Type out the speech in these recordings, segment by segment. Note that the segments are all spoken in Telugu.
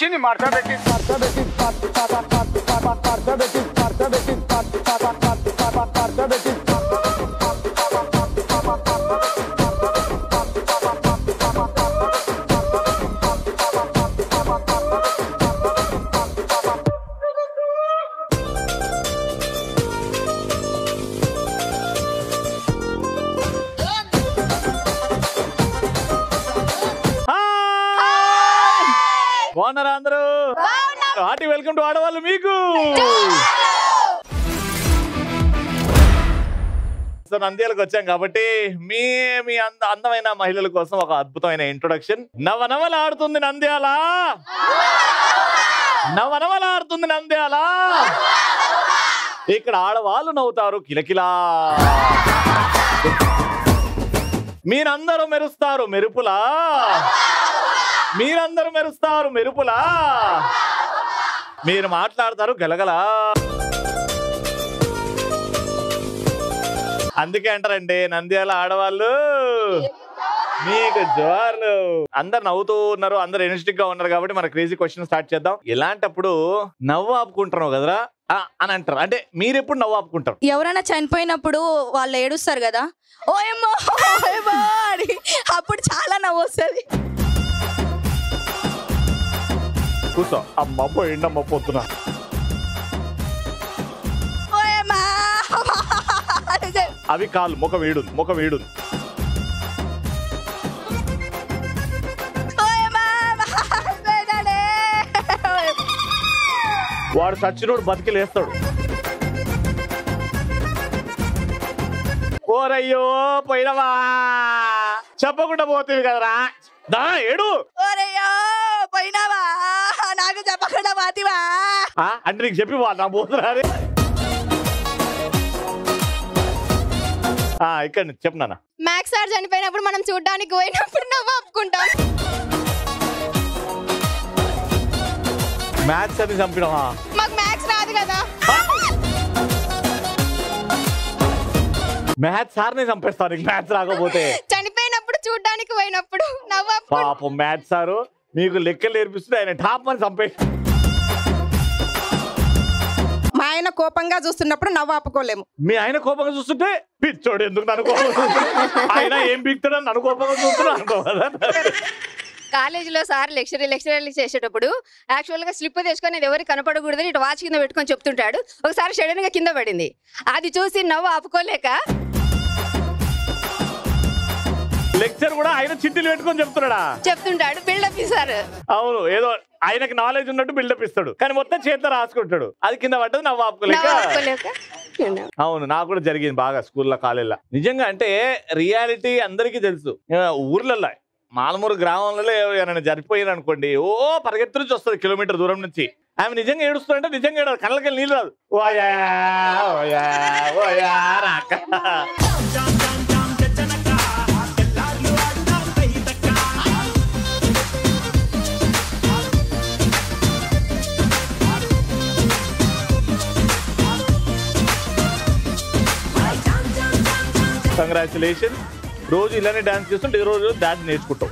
చిన్ని మార్చబెట్టి బాగున్నారా అందరూ? హార్టీ వెల్కమ్ టు ఆడవాళ్ళు మీకు. నంద్యాలకు వచ్చాం కాబట్టి మీ అందమైన మహిళల కోసం ఒక అద్భుతమైన ఇంట్రొడక్షన్. నవనవలాడుతుంది నంద్యాల, నవనవలాడుతుంది నంద్యాల, ఇక్కడ ఆడవాళ్ళు నవ్వుతారు కిలకిలా, మీరందరూ మెరుస్తారు మెరుపులా, మీరందరూ మెరుస్తారు మెరుపులా, మీరు మాట్లాడతారు గలగలా. అందుకే అంటారండి నంద్యాల ఆడవాళ్ళు మీకు జోర్లు. అందరు నవ్వుతూ ఉన్నారు, అందరు ఎనర్జెటిక్ గా ఉన్నారు కాబట్టి మన క్రేజీ క్వశ్చన్ స్టార్ట్ చేద్దాం. ఇలాంటప్పుడు నవ్వు ఆపుకుంటున్నావు కదరా అని అంటారు. అంటే మీరు ఎప్పుడు నవ్వు ఆపుకుంటారు? ఎవరైనా చనిపోయినప్పుడు వాళ్ళు ఏడుస్తారు కదా, ఓయమ్మో ఓయమ్మో అని, అప్పుడు చాలా నవ్వు వస్తుంది. కూర్చో. అమ్మ పోయిండమ్మ పొద్దున. అవి కాళ్ళు ముఖం వీడు, ముఖం వీడు. వాడు సచ్చినోడు బతికి లేస్తాడు. ఓరయ్యో పోయినవా చెప్పకుండా పోతుంది కదరా, దా ఏడు. ఓరయ్యో పోయినావా నాకు చెప్పకుండా పోతివా అంటే నీకు చెప్పి వా నా పోతున్నా. ఇక్కడ నుంచి చెప్పు నాన్న. మ్యాథ్స్ సార్ చనిపోయినప్పుడు మనం చూడడానికి పోయినప్పుడు నవ్వు ఆపుకుంటాం. మ్యాథ్స్ అని చంపినవా? మాకు మ్యాథ్స్ రాదు కదా. మ్యాథ్స్ సార్ని చంపేస్తాను నీకు మ్యాథ్స్ రాకపోతే. చనిపోయినప్పుడు చూడడానికి పోయినప్పుడు నవ్వు. పాపం మ్యాథ్స్ సారు మీకు లెక్కలు నేర్పిస్తుంది, ఆయన టాప్ అని చంపేసి. మా ఆయన కోపంగా చూస్తున్నప్పుడు నవ్వు ఆపుకోలేము. మీ ఆయన కోపంగా చూస్తుంటే పిచ్చోడు ఎందుకు నన్ను కోపంగా ఆయన ఏం పీక్తాడని నన్ను కోపంగా చూస్తున్నా అనుకో కదా. కాలేజీలో సార్ లెక్చరర్లు చేసేటప్పుడు యాక్చువల్ గా స్లిప్ తెచ్చుకొని అది ఎవరికి కనపడకూడదని ఇటు వాచ్ కింద పెట్టుకొని చెప్తుంటాడు. ఒకసారి సడన్ గా కింద పడింది, అది చూసి నవ్వు ఆపుకోలేక లెక్చర్ కూడా ఆయన చిట్టీలు పెట్టుకొని చెప్తుంటాడు బిల్డప్ ఇస్తారు. అవును, ఏదో ఆయనకి నాలెడ్జ్ ఉన్నట్టు బిల్డప్ ఇస్తాడు, కానీ మొత్తం చేతితో రాసుకుంటాడు. అది కింద పడ్డది నవ్వు ఆపుకోలేక. అవును, నాకు కూడా జరిగింది బాగా స్కూల్లో కాలేజీలో. నిజంగా అంటే రియాలిటీ అందరికీ తెలుసు. ఊర్లలో మాలమూరు గ్రామంలో ఏమైనా జరిపోయారు అనుకోండి, ఓ పరిగెత్తు నుంచి వస్తుంది కిలోమీటర్ దూరం నుంచి. ఆమె నిజంగా ఏడుస్తుందంటే నిజంగా ఏడాలి, కళ్ళకి నీళ్ళు రాదు. ఓయా ఓయా ఓయా రాక. కంగ్రాచులేషన్. రోజు ఇలానే డాన్స్ చేస్తుంటే ఈ రోజు డాన్స్ నేర్చుకుంటాం.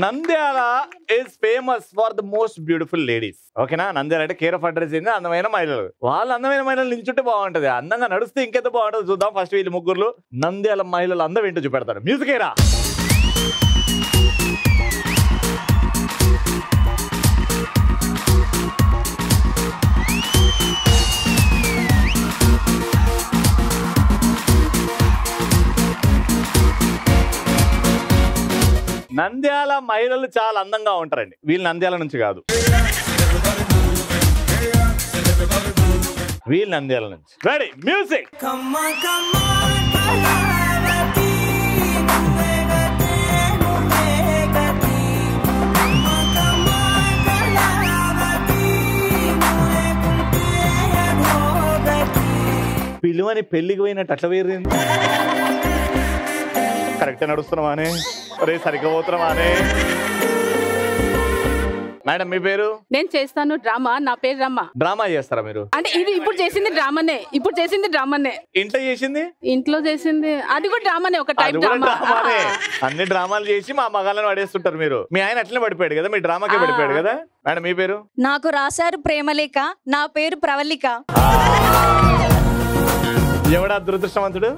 Nandyal is famous for the most beautiful ladies. ఓకేనా? నంద్యాల అంటే కేర్ ఆఫ్ అడ్రస్ ఏంది, అందమైన మహిళలు. వాళ్ళు అందమైన మహిళలు నిల్చుంటే బాగుంటది, అందంగా నడిస్తే ఇంకెంత బాగుంటుంది. చూద్దాం ఫస్ట్ వీళ్ళు ముగ్గురు నంద్యాల మహిళలు అందం ఏంటో చూపెడతారు. మ్యూజిక్ ఏరా. నంద్యాల మహిళలు చాలా అందంగా ఉంటారండి. వీళ్ళు నంద్యాల నుంచి కాదు, వీళ్ళు నంద్యాల నుంచి. Ready music. పిలువని పెళ్లికి పోయినట్టు అట్లా వేరు. కరెక్ట్ నడుస్తున్నామానే, అరే సరిగ్గా పోతున్నామానే. మేడం మీ పేరు? నేను చేస్తాను డ్రామా. నా పేరు రమ్మ. డ్రామా చేస్తారా మీరు? అంటే ఇది ఇప్పుడు చేసింది డ్రామానే. ఇంట్లో చేసింది? ఇంట్లో చేసింది అది కూడా డ్రామానే, ఒక టైప్ డ్రామా. అన్ని డ్రామాలు చేసి మా మగాళ్ళని పడేస్తుంటారు మీరు. మీ ఆయన అట్లనే పడిపోయాడు కదా, మీ డ్రామాకే పడిపోయాడు కదా. మేడం మీ పేరు? నాకు రాశారు ప్రేమలేఖ. నా పేరు ప్రవళిక. ఎవడా దురదృష్టవంతుడు?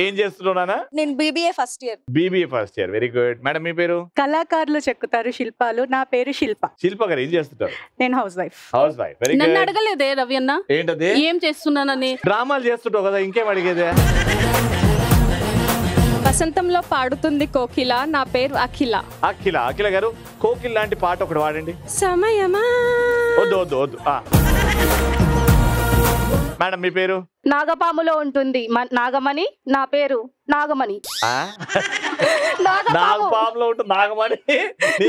ఏం చేస్తున్నానా? నేను BBA first year. Very good. Madam మీ పేరు? కళాకారులు చెక్కుతారు శిల్పాలు. నా పేరు శిల్ప గారు ఏం చేస్తుంటారు? నేను హౌస్ వైఫ్. Very good. నన్ను అడగలేదే రవి అన్న ఏంటది? ఏం చేస్తున్నానని. డ్రామాలు చేస్తుంటావు కదా, ఇంకేం అడిగేదే? వసంతంలో పాడుతుంది కోకిల. నా పేరు అఖిల. అఖిల గారు కోకిల్ లాంటి పాట ఒకటి వాడండి. సమయమా. వద్దు. మేడం మీ పేరు? నాగపాములో ఉంటుంది నాగమణి. నా పేరు నాగమణి. నాగపాములో ఉంటుంది నాగమణి.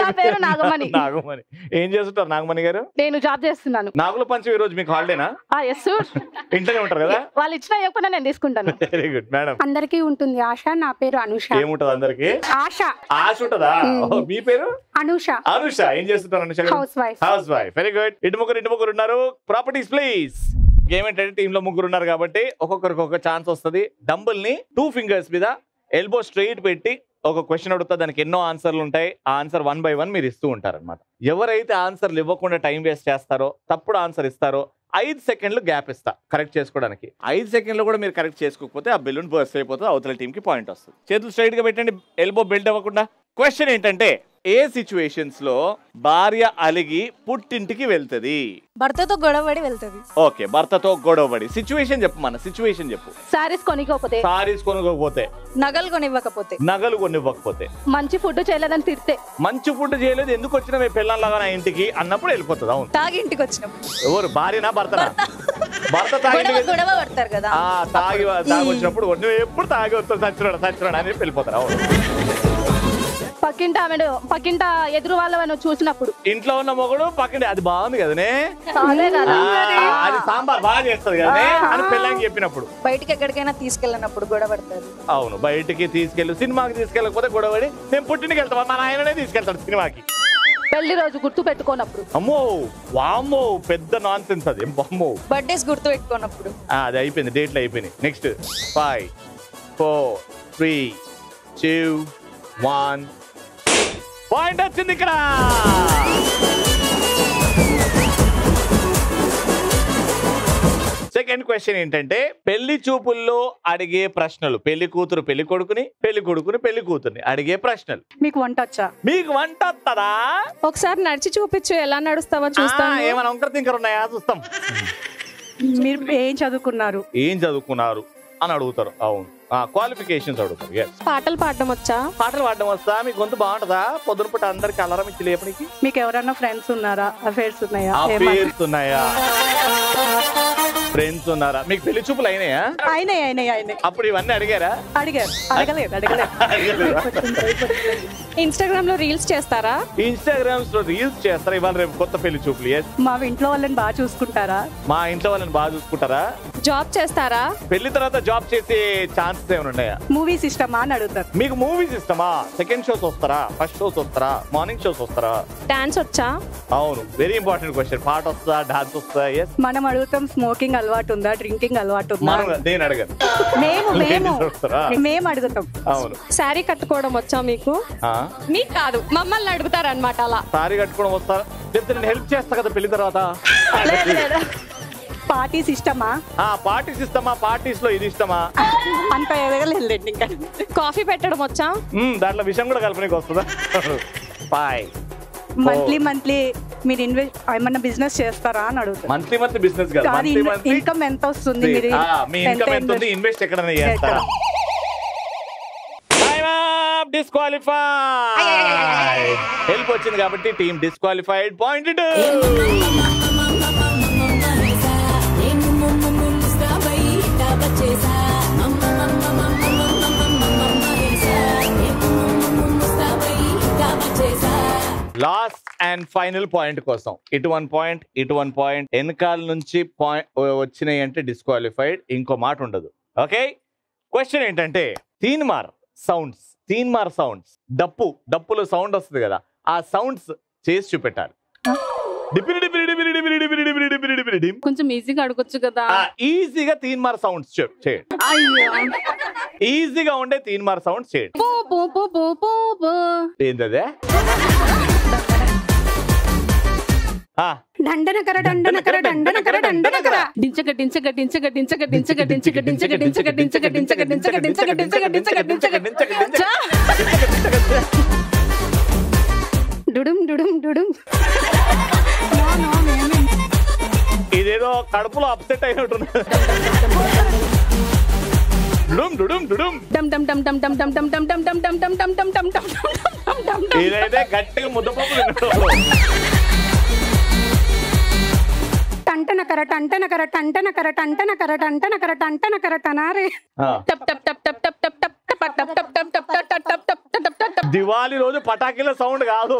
నా పేరు నాగమణి. ఏం చేస్తుంటారు నాగమణి గారు? నేను జాబ్ చేస్తున్నాను. నాగుల పంచమి ఈ రోజు మీకు హాలిడేనా? ఎస్. ఇంట్లోనే ఉంటారు కదా? వాళ్ళు ఇచ్చినా ఇవ్వకుండా నేను తీసుకుంటాను. Very good. మేడం అందరికీ ఉంటుంది ఆశ. నా పేరు అనుష. ఏముంటది అందరికి? ఆశ ఉంటదా? మీ పేరు? అనుష. ఏం చేస్తుంటారు Anusha? House wife. Very good. ఇటు ముగ్గురు ఉన్నారు. Properties please. గేమ్ ఏంటంటే టీమ్ లో ముగ్గురు ఉన్నారు కాబట్టి ఒక్కొక్కరికి ఒక ఛాన్స్ వస్తుంది. డంబుల్ ని 2 ఫింగర్స్ మీద ఎల్బో స్ట్రైట్ పెట్టి ఒక క్వశ్చన్ అడుగుతా, దానికి ఎన్నో ఆన్సర్లు ఉంటాయి. ఆ ఆన్సర్ 1 by 1 మీరు ఇస్తూ ఉంటారు అనమాట. ఎవరైతే ఆన్సర్లు ఇవ్వకుండా టైం వేస్ట్ చేస్తారో, తప్పుడు ఆన్సర్ ఇస్తారో 5 సెకండ్లు గ్యాప్ ఇస్తా కరెక్ట్ చేసుకోవడానికి. 5 సెకండ్లు కూడా మీరు కరెక్ట్ చేసుకోకపోతే ఆ బెలూన్ బర్స్ట్ అయిపోతుంది, అవతల టీమ్ కి పాయింట్ వస్తుంది. చేతులు స్ట్రైట్ గా పెట్టండి, ఎల్బో బెల్ట్ అవ్వకుండా. క్వశ్చన్ ఏంటంటే, ఏ సిచ్యువేషన్స్ లో భార్య అలిగి పుట్టింటికి వెళ్తది? భర్తతో గొడవపడి వెళ్తుంది. ఓకే, భర్తతో గొడవపడి. సిచ్యువేషన్ చెప్పు. సారీస్ కొనుక్కోకపోతే. నగలు కొనివ్వకపోతే. మంచి ఫుడ్ చేయలేదని తిడితే. మంచి ఫుడ్ చేయలేదు, ఎందుకు వచ్చిన పిల్లల్లాగా నా ఇంటికి అన్నప్పుడు వెళ్ళిపోతుంది. అవును. తాగి ఇంటికి వచ్చినప్పుడు. ఎవరు? భార్యనా భర్తనా? భర్త గొడవ పడతారు కదా. తాగి వచ్చినప్పుడు నువ్వు ఎప్పుడు తాగి వస్తావు సచ్చినాడు అని వెళ్ళిపోతారు. అవును. పక్కింట ఎదురు వాళ్ళని చూసినప్పుడు. ఇంట్లో ఉన్న మొగుడు పక్కన అది బాగుంది కదనే, అది సాంబార్ బాగా చేస్తుంది కదనే అని పెళ్ళానికి చెప్పినప్పుడు. బయటికి ఎక్కడికైనా తీసుకెళ్ళినప్పుడు గొడవ పడతారు. అవును, బయటికి సినిమాకి తీసుకెళ్ళకపోతే గొడవడి నేను పుట్టినకి వెళ్తాను, మా నాయననే తీసుకెళ్తాడు సినిమాకి. పెళ్లి రోజు గుర్తు పెట్టుకోనప్పుడు. అమ్మో వామ్మో పెద్ద నాన్ సెన్స్ అది. అమ్మో బర్త్డేస్ గుర్తు పెట్టుకోనప్పుడు. అది అయిపోయింది, డేట్లు అయిపోయినాయి. నెక్స్ట్ 5 4 3 2 1 పాయింట్ వచ్చింది ఇక్కడ. సెకండ్ క్వశ్చన్ ఏంటంటే, పెళ్లి చూపుల్లో అడిగే ప్రశ్నలు. పెళ్లి కూతురు పెళ్లి కొడుకుని, పెళ్లి కొడుకుని పెళ్లి కూతుర్ని అడిగే ప్రశ్నలు. మీకు వంట వచ్చా? మీకు వంట వస్తుందా? ఒకసారి నడిచి చూపించు, ఎలా నడుస్తావో చూస్తాను. ఏమైనా వంకర తింకర ఉన్నాయా చూస్తాం. మీరు ఏం చదువుకున్నారు అని అడుగుతారు. అవును, క్వాలిఫికేషన్స్ అడుగుతారు. పాటలు పాడడం వచ్చా? పాటలు పాడడం వస్తా. మీ గొంతు బాగుంటుందా? పొద్దున పూట అందరికి అలారం ఇచ్చి లేపనికి. మీకు ఎవరైనా ఫ్రెండ్స్ ఉన్నారా? అఫేర్స్ ఉన్నాయా? ఫ్రెండ్స్ ఉన్నారా? మీకు పెళ్లి చూపులు అయినాయా? అయినాయి. అప్పుడు ఇవన్నీ అడిగారా? అడగలేదు. ఇన్స్టాగ్రామ్ లో రీల్స్ చేస్తారా? ఇవాళ రేపు కొత్త పెళ్లి చూపులు. మా ఇంట్లో వాళ్ళని బాగా చూసుకుంటారా? మా ఇంట్లో వాళ్ళని బాగా చూసుకుంటారా? జాబ్ చేస్తారా? పెళ్లి తర్వాత జాబ్ చేసే ఛాన్సెస్ ఏమైనా ఉన్నాయా? మూవీస్ ఇష్టమా అని అడుగుతారు. మీకు మూవీస్ ఇష్టమా? సెకండ్ షోస్ వస్తారా? ఫస్ట్ షోస్ వస్తారా? మార్నింగ్ షోస్ వస్తారా? డాన్స్ వచ్చా? అవును, వెరీ ఇంపార్టెంట్ క్వశ్చన్. పాట వస్తా, డాన్స్ వస్తా? మనం అడుగుతాం స్మోకింగ్ అలవాటు ఉందా, డ్రింకింగ్ అలవాటు ఉందా? నేను అడగను, మేము అడుగుతాం. అవును. శారీ కట్టుకోవడం వచ్చా మీకు? మీకు కాదు, మమ్మల్ని అడుగుతారనమాట. అలా శారీ కట్టుకోవడం వస్తారా? చెప్తే నేను హెల్ప్ చేస్తా కదా పెళ్లి తర్వాత. పార్టీస్ ఇష్టమా? పార్టీస్ ఇష్టమా? పార్టీస్ లో ఇది ఇష్టమా? అంత ఎదగలేదు. ఇంకా కాఫీ పెట్టడం వచ్చా? దాంట్లో విషయం కూడా కలపడానికి వస్తుందా? మంత్లీ మీరు ఏమన్నా బిజినెస్ చేస్తారా అని అడుగుతారు. మంత్లీ బిజినెస్ కాదు, ఇన్కమ్ ఎంత వస్తుంది? మీ ఇన్కమ్ ఎంత ఉంది? ఇన్వెస్ట్ ఎక్కడైనా చేస్తారా? డిస్క్వాలిఫై. హెల్ప్ వచ్చింది కాబట్టి team disqualified. Point. Last and final point కోసం ఇటు 1 పాయింట్, ఇటు 1 పాయింట్. వెనకాల నుంచి వచ్చినాయి అంటే డిస్క్వాలిఫైడ్, ఇంకో మాట ఉండదు. ఓకే, క్వశ్చన్ ఏంటంటే, తీన్మార్ సౌండ్స్ తీన్మార్ సౌండ్స్, డప్పులో సౌండ్ వస్తుంది కదా, ఆ సౌండ్స్ చేసి చూపెట్టాలి. కొంచెం ఈజీగా అడగొచ్చు కదా. ఈజీగా తీన్మార్ సౌండ్స్ చేయండి. ఈజీగా ఉండే తీన్మార్ సౌండ్స్ చేయండి. ఏంటదే? డండనకర డండనకర డండనకర డండనకర డించక డించక డించక డించక డించక డించక డించక డించక డించక డించక డించక డించక డించక డించక డించక డించక డుడుం డుడుం డుడుం. ఇదేదో కడుపులో అప్సెట్ అయినట్టు. ఇదైతే గట్టిగా ముద్దపప్పు తిన్నట్టు. టంటనకర టంటనకర టంటనకర టంటనకర టంటనకర టంటనకర టనారే. దివాళీ రోజు పటాకీల సౌండ్ కాదు.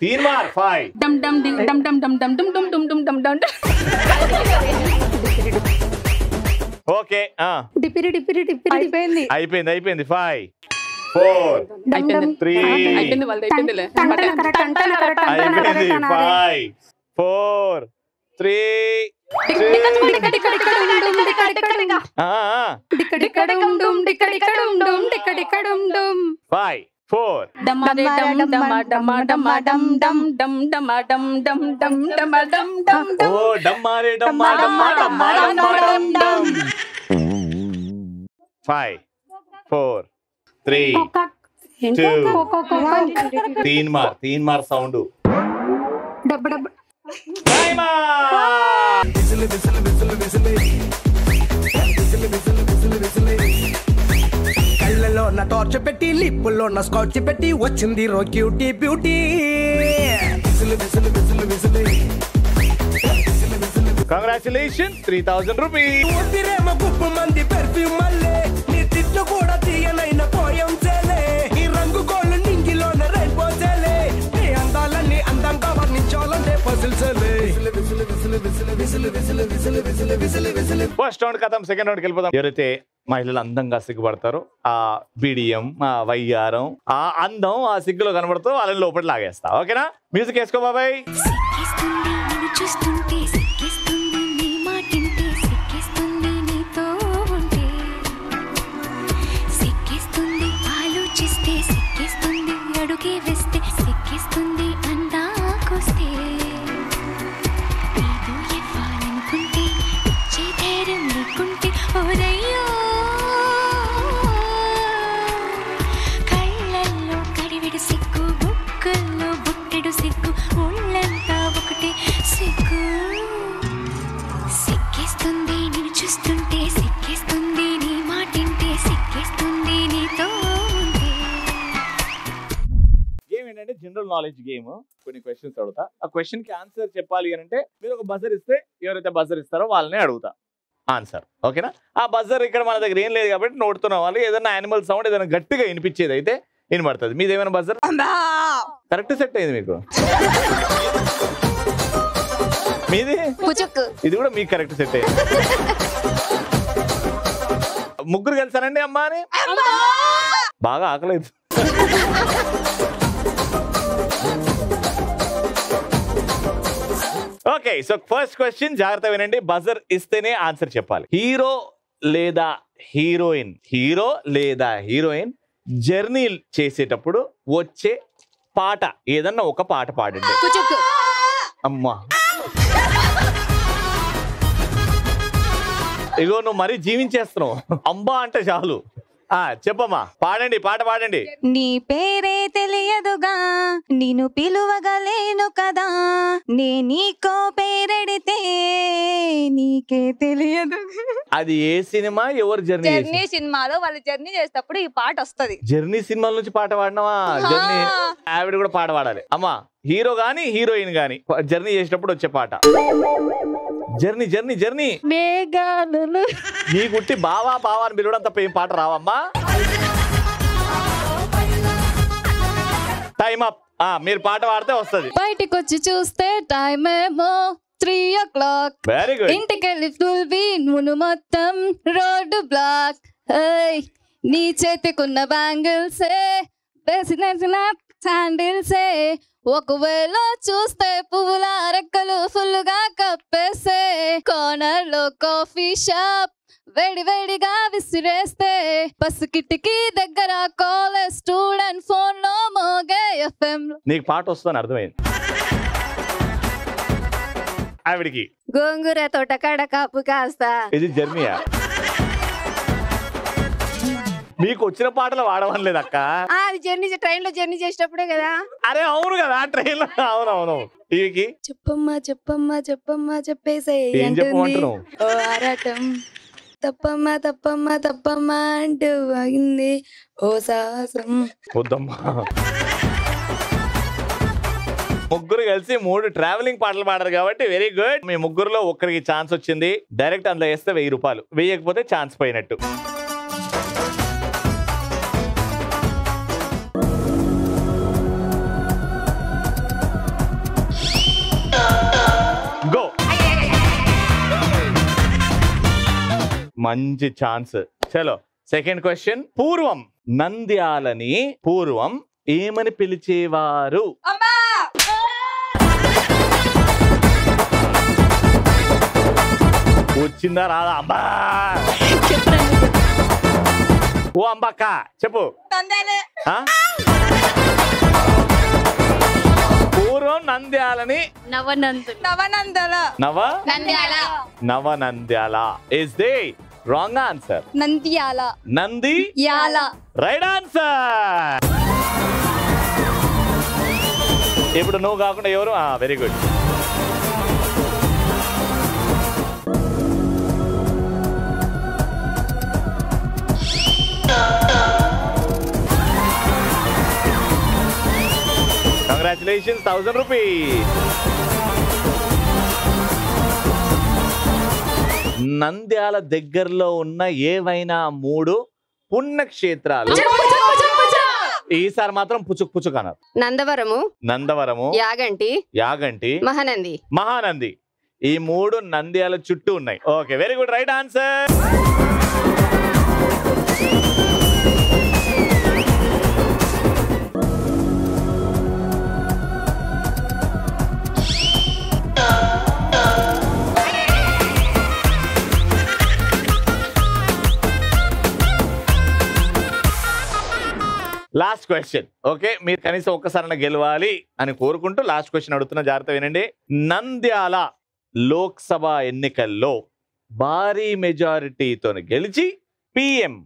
తీన్మార్ 5. డమ్ డమ్ డింగ్ డమ్ డమ్ డమ్ డమ్ డమ్ డమ్ డమ్ డమ్ డమ్. ఓకే. డిపిరి డిపిరి డిపిరి అయిపోయింది. అయిపోయింది. 5 4 3 అయిపోయింది వాళ్ళది అయిపోయిందిలే. టంటనకర టంటనకర టంటనకర అయిపోయింది. టనారే. 5 4 3 డిక్కడిక్కడుం డుం డిక్కడిక్కడుం డుం డిక్కడిక్కడుం డుం. 5 4 డమరే డమ్ డమ డమ డమ డమ్ డమ్ డమ్ డమ డమ్ డమ్ డమ్ డమ డమ్ డమ్. ఓ డమ్మారే డమ్మా డమ్మా డమ్మా డమ్మా డమ్ డమ్. 5 4 3 2 తీన్మార్ సౌండ్. డబ్బ డబ్బ కళ్ళలో నా టార్చ్ పెట్టి లిప్పుల్లో నా స్కాచ్ పెట్టి వచ్చింది రో క్యూటీ బ్యూటీ. Congratulation 3000 rupees. వద్దిరేమ గుప్పు మంది పెర్ఫ్యూమ్ మల్లే నీ తిట్లు కూడా తీయనైన పోయం చేలే. ఈ రంగు కోళ్ళు నింగిలోన రైన్బో చేలే. నీ అందాలన్నీ అందంగా వర్ణించాలంటే పజిల్ చేలే. ఫస్ట్ రౌండ్ కథం, సెకండ్ రౌండ్కి వెళ్ళిపోదాం. ఎవరైతే మహిళలు అందంగా సిగ్గుపడతారో ఆ బిడియం, ఆ వయ్యారం, ఆ అందం ఆ సిగ్గులో కనబడుతూ వాళ్ళని లోపల లాగేస్తా. ఓకేనా? మ్యూజిక్ వేసుకో బాబాయ్. General knowledge game. కొన్ని క్వశ్చన్స్ అడుగుతా. ఆ క్వశ్చన్ కి ఆన్సర్ చెప్పాలి అని అంటే మీరు ఒక బజర్ ఇస్తే ఎవరైతే బజర్ ఇస్తారో వాళ్ళనే అడుగుతా ఆన్సర్. ఓకేనా? ఆ బజర్ ఇక్కడ మన దగ్గర ఏం లేదు కాబట్టి నోడుతున్న వాళ్ళు ఏదైనా యానిమల్ సౌండ్ ఏదైనా గట్టిగా వినిపించేది అయితే వినబడుతుంది. మీది ఏమైనా బజర్ కరెక్ట్ సెట్ అయింది మీకు. మీది ఇది కూడా మీకు కరెక్ట్ సెట్ అయింది. ముగ్గురు కలిసానండి అమ్మా అని. బాగా ఆకలేదు. ఓకే, సో ఫస్ట్ క్వశ్చన్ జాగ్రత్త వినండి. బజర్ ఇస్తేనే ఆన్సర్ చెప్పాలి. హీరో లేదా హీరోయిన్ జర్నీ చేసేటప్పుడు వచ్చే పాట ఏదన్నా ఒక పాట పాడండి. అమ్మా ఇగో నువ్వు మరీ జీవించేస్తున్నావు. అంబా అంటే చాలు. చెప్పమ్మా, పాడండి, పాట పాడండి. నీ పేరే తెలియదుగా నిన్ను పిలువగలేను కదా, నే నీకో పేరెడితే నీకే తెలియదు. అది ఏ సినిమా, ఎవరు జర్నీ? జర్నీ సినిమాలో వాళ్ళు జర్నీ చేసేటప్పుడు ఈ పాట వస్తది. జర్నీ సినిమాల నుంచి పాట పాడినావా? జర్నీ ఆవిడ కూడా పాట పాడాలి. అమ్మా, హీరో గాని హీరోయిన్ గాని జర్నీ చేసేటప్పుడు వచ్చే పాట. జర్నీ జర్నీ జర్నీ మేఘాలు నీ గుట్టి బావా బావా అని పిలవడం తప్ప ఏం పాట రావమ్మా. Time up. మీరు పాట పాడితే వస్తుంది. బయటికి వచ్చి చూస్తే టైం ఏమో 3 o'clock. Very good. ఇంటికెళ్ళి ఫుల్ బి నువ్వు మొత్తం రోడ్డు బ్లాక్. ఏయ్ నీ చేతికున్న బ్యాంగిల్సే వేసిన శాండిల్సే ఒకవేళ చూస్తే పువ్వుల రెక్కలు ఫుల్లుగా కప్పేసే కార్నర్ లో కాఫీ షాప్ వేడి వేడిగా విసిరేస్తే బస్సు కిటికీ దగ్గర కాలేజ్ స్టూడెంట్ ఫోన్ లో మోగే ఎఫ్ఎం. నీకు పాట వస్తుందని అర్థమైంది. ఆవిడికి గోంగూర తోట కాడ కాపు కాస్తా. ఇది జర్నీయా? మీకు వచ్చిన పాటలు వాడవలేదు అక్క. అది జర్నీ ట్రైన్ లో జర్నీ చేసేటప్పుడే కదా. అరే అవును కదా ట్రైన్ లో. అవునవును. టీవీకి చెప్పమ్మా చెప్పమ్మా చెప్పమ్మా చెప్పేసే ఏం చెప్పమంటున్నావు? ఓ ఆరాటం తప్పమ్మా తప్పమ్మా తప్పమ్మా అంటూ ఆగింది ఓ సాహసం. వద్దమ్మా. ముగ్గురు కలిసి 3 ట్రావెలింగ్ పాటలు పాడారు కాబట్టి వెరీ గుడ్. మీ ముగ్గురులో ఒక్కరికి ఛాన్స్ వచ్చింది. డైరెక్ట్ అందులో వేస్తే 1000 రూపాయలు, వేయకపోతే ఛాన్స్ పోయినట్టు. గో. మంచి ఛాన్స్. చలో సెకండ్ క్వశ్చన్. పూర్వం నంద్యాలని పూర్వం ఏమని పిలిచేవారు? వచ్చిందా రాదా? అంబా. ఓ అంబక్క చెప్పు. ఆ? పూర్వం నంద్యాలని Navanandyala is the wrong answer. Nandyal. Nandi యాల. Right answer. ఇప్పుడు నువ్వు కాకుండా ఎవరు? Very good. Congratulations, 1000 rupees. Nandyal దగ్గరలో ఉన్న ఏవైనా 3 పుణ్యక్షేత్రాలు. ఈసారి మాత్రం పుచుక్ పుచుక్ అన్నారు. నందవరము, యాగంటి, మహానంది. ఈ 3 నంద్యాల చుట్టూ ఉన్నాయి. Okay very good, right answer. Last question. Okay మీరు కనీసం ఒక్కసారి గెలవాలి అని కోరుకుంటూ లాస్ట్ క్వశ్చన్ అడుగుతున్న, జాగ్రత్త వినండి. నంద్యాల లోక్సభ ఎన్నికల్లో భారీ మెజారిటీతో గెలిచి పిఎం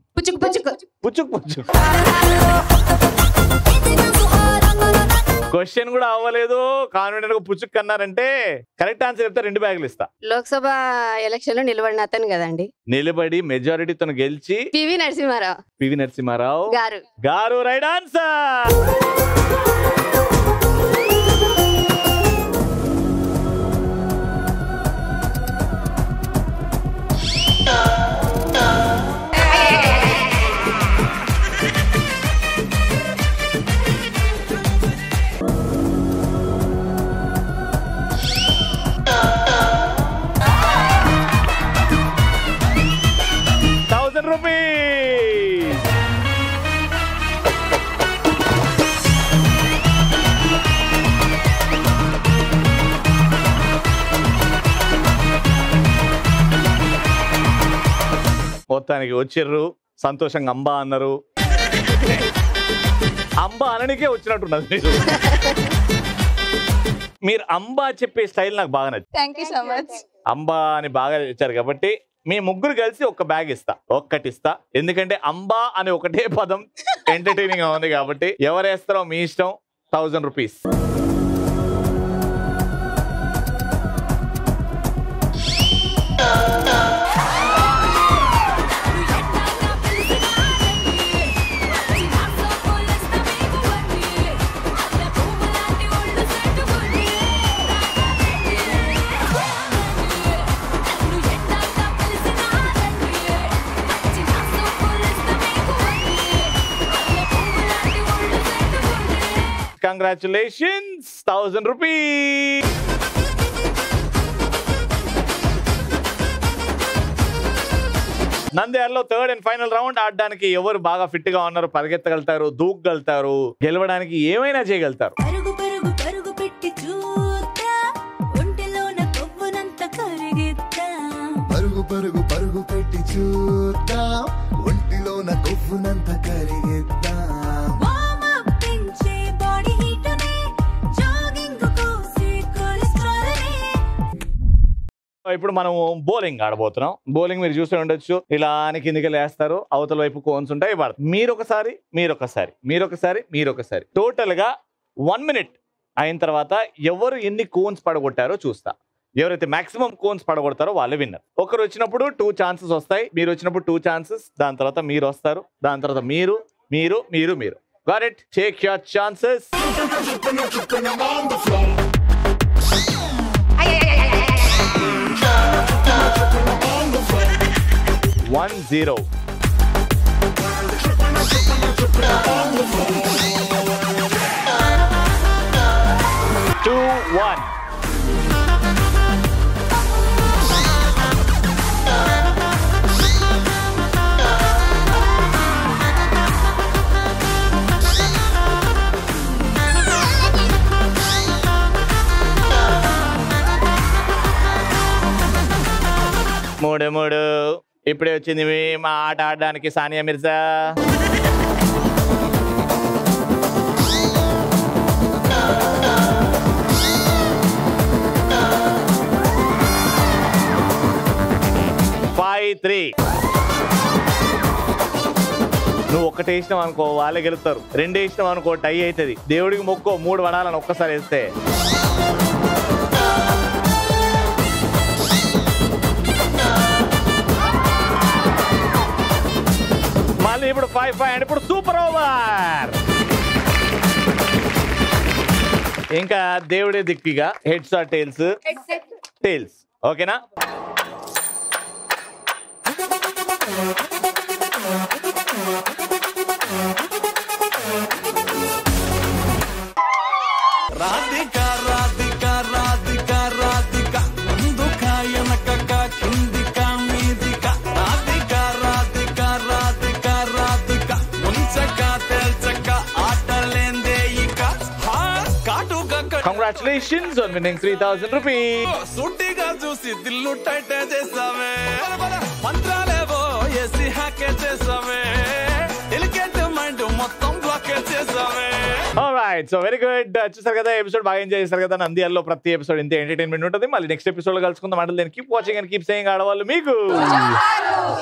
క్వశ్చన్ కూడా అవ్వలేదు, కాన్ఫిడెంట్ గా పుచ్చుక్ అన్నారంటే కరెక్ట్ ఆన్సర్ చెప్తే 2 బ్యాగులు ఇస్తా. లోక్సభ ఎలక్షన్ లో నిలబడిన అతను కదండి. నిలబడి మెజారిటీతో గెలిచి పివి నరసింహారావు గారు రైట్ ఆన్సర్. మొత్తానికి వచ్చిర్రు, సంతోషంగా అంబా అన్నారు. అంబా అననికే వచ్చినట్టున్నది. మీరు అంబా చెప్పే స్టైల్ నాకు బాగా నచ్చింది. Thank you so much. అంబా అని బాగా ఇచ్చారు కాబట్టి మీ ముగ్గురు కలిసి ఒక్క బ్యాగ్ ఇస్తా, ఒక్కటి ఇస్తా. ఎందుకంటే అంబా అనే ఒకటే పదం ఎంటర్టైనింగ్ గా ఉంది కాబట్టి ఎవరు వేస్తారో మీ ఇష్టం. 1000 రూపీస్. Congratulations, 1000 rupees. నంద్యాలలో థర్డ్ అండ్ ఫైనల్ రౌండ్ ఆడడానికి ఎవరు బాగా ఫిట్ గా ఉన్నారు, పరిగెత్తగలుగుతారు, దూకగలుగుతారు, గెలవడానికి ఏమైనా చేయగలుగుతారు. పరుగు పరుగు పెట్టి చూద్దాం, ఒంటిలోన కొవ్వునంత కరిగిద్దాం. ఇప్పుడు మనం బౌలింగ్ ఆడబోతున్నాం. బౌలింగ్ మీరు చూసి ఉండొచ్చు, ఇలా కిందికి లేస్తారు, అవతల వైపు కోన్స్ ఉంటాయి. మీరొకసారి టోటల్ గా 1 minute అయిన తర్వాత ఎవరు ఎన్ని కోన్స్ పడగొట్టారో చూస్తా. ఎవరైతే మాక్సిమం కోన్స్ పడగొడతారో వాళ్ళే విన్నర్. ఒకరు వచ్చినప్పుడు 2 chances వస్తాయి, మీరు వచ్చినప్పుడు 2 chances, దాని తర్వాత మీరు వస్తారు, దాని తర్వాత మీరు. Got it? Take your chances. 1-0. 2-1. మూడు. ఇప్పుడే వచ్చింది మా ఆట ఆడడానికి సానియా మిర్జా. నువ్వు ఒకటి వేసినావు అనుకో వాళ్ళే గెలుస్తారు, 2 వేసినావు అనుకో టై అవుతుంది. దేవుడికి మొక్కో 3 పడాలని ఒక్కసారి వేస్తే. మళ్ళీ ఇప్పుడు 5-5 అండ్ ఇప్పుడు సూపర్ ఓవర్. ఇంకా దేవుడే దిక్కిగా హెడ్స్ ఆర్ టైల్స్? టైల్స్. ఓకేనా? రాధికా రాధికా రాధికా రాధికా ముందుకాయనక కిందికా మీదికా రాధికా రాధికా రాధికా రాధికా ముంచక తెల్చక ఆటలేందే ఇక కాటుగా. Congratulations on winning 3,000 rupees. సుట్టిగా చూసి దిల్లు టైట్ చేసావే, మంత్రాలేవో ఏసి హ్యాకే చేసావే, ఎలికెంట్ మైండ్ మొత్తం బ్లాక్ చేసావే. Alright, so very good. చూసారు కదా, ఎపిసోడ్ బాగా ఎంజాయ్ చేశారు కదా. నంద్యాలలో ప్రతి ఎపిసోడ్ ఇంత ఎంటర్టైన్మెంట్ ఉంటుంది. మళ్ళీ నెక్స్ట్ ఎపిసోడ్ లో కలుసుకుందాం. అంటే keep watching and keep saying ఆడవాళ్ళు మీకు